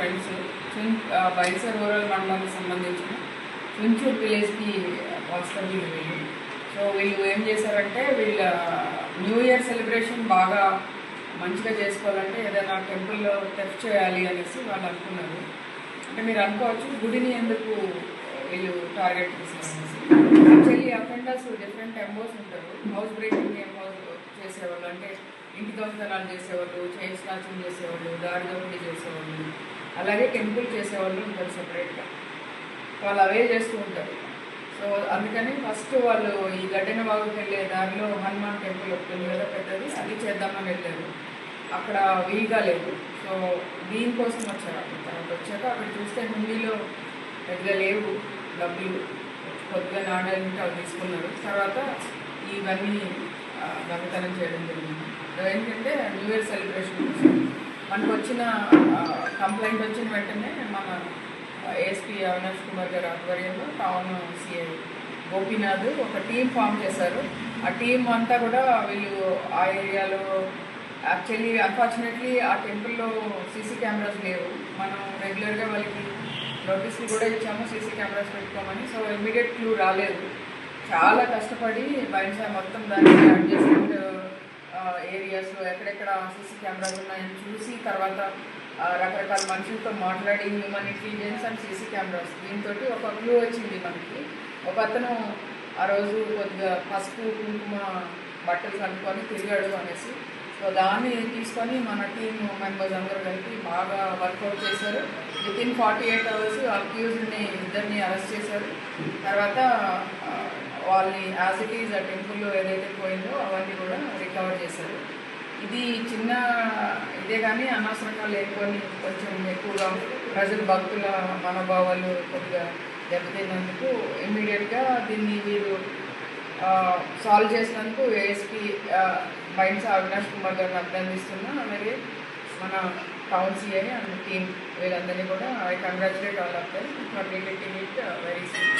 Friends బైసర్ rural మండలానికి సంబంధించిన చుంచూర్ విలేజ్కి వస్తారు వీళ్ళు. సో వీళ్ళు ఏం చేశారంటే వీళ్ళ న్యూ ఇయర్ సెలబ్రేషన్ బాగా మంచిగా చేసుకోవాలంటే ఏదైనా టెంపుల్లో టెస్ట్ చేయాలి అనేసి వాళ్ళు అనుకున్నారు. అంటే మీరు అనుకోవచ్చు గుడిని ఎందుకు వీళ్ళు టార్గెట్ చేశారు అనేసి. యాక్చువల్లీ అఫెండర్స్ డిఫరెంట్ ఎంబోస్ ఉంటారు. హౌస్ బ్రేకింగ్ ఎంబోస్ చేసేవాళ్ళు, అంటే ఇంటి దొంగతనాలు చేసేవాళ్ళు, చైన్ స్నాచింగ్ చేసేవాళ్ళు, దారి దోపిడీ చేసేవాళ్ళు, అలాగే టెంపుల్ చేసేవాళ్ళు ఉంటారు సెపరేట్గా. వాళ్ళు అవే చేస్తూ ఉంటారు. సో అందుకని ఫస్ట్ వాళ్ళు ఈ గడ్డెన బాగుకి వెళ్ళే దారిలో హనుమాన్ టెంపుల్ ఉంటుంది కదా పెద్దది, అది చేద్దామని వెళ్ళారు. అక్కడ వీలుగా లేదు. సో దీనికోసం వచ్చారు. తర్వాత వచ్చాక అక్కడ చూస్తే హుండీలో పెద్దగా లేవు డబ్బులు, కొద్దిగా నాణ్యాలు ఉంటే అవి తీసుకున్నారు. తర్వాత ఇవన్నీ దొంగతనం చేయడం జరిగింది. ఏంటంటే న్యూ ఇయర్ సెలబ్రేషన్ కోసం మనకు వచ్చిన కంప్లైంట్ వచ్చిన వెంటనే మన ఏఎస్పీ అవినాష్ కుమార్ గారి ఆధ్వర్యంలో టౌన్ సిఐ గోపీనాథ్ ఒక టీం ఫామ్ చేశారు. ఆ టీం అంతా కూడా వీళ్ళు ఆ ఏరియాలో యాక్చువల్లీ అన్ఫార్చునేట్లీ ఆ టెంపుల్లో సీసీ కెమెరాస్ లేవు. మనం రెగ్యులర్గా వాళ్ళకి నోటీసులు కూడా ఇచ్చాము సీసీ కెమెరాస్ పెట్టుకోమని. సో ఇమీడియట్ క్లూ రాలేదు. చాలా కష్టపడి బైన్సా మొత్తం దాన్ని అడ్జస్ట్మెంట్ ఏరియాస్లో ఎక్కడెక్కడ సీసీ కెమెరాస్ ఉన్నాయని చూసి తర్వాత రకరకాల మనుషులతో మాట్లాడి human intelligence and CC cameras దీంతో ఒక క్లూ వచ్చింది మనకి. ఒక అతను ఆ రోజు కొద్దిగా పసుపు కుంకుమ బట్టలు కనుక్కొని తిరిగాడు అనేసి. సో దాన్ని తీసుకొని మన టీమ్ మెంబర్స్ అందరూ కలిపి బాగా వర్కౌట్ చేశారు. వితిన్ 48 hours అక్యూజ్డ్ని ఇద్దరిని అరెస్ట్ చేశారు. తర్వాత వాళ్ళని యాజ్ ఇట్ ఈజ్ ఆ టెంపుల్లో ఏదైతే పోయిందో అవన్నీ కూడా రికవర్ చేశారు. ఇది చిన్న ఇదే కానీ అనవసరంగా లేకపోని కొంచెం ఎక్కువగా ప్రజలు భక్తుల మనోభావాలు కొద్దిగా దెబ్బతిన్నందుకు ఇమ్మీడియట్గా దీన్ని వీరు సాల్వ్ చేసినందుకు ఏఎస్పీ బైన్సా అవినాష్ కుమార్ గారిని అభినందిస్తున్నా. అలాగే మన టౌన్ సిఐ అండ్ టీమ్ వీళ్ళందరినీ కూడా I congratulate all of them for detecting it very soon.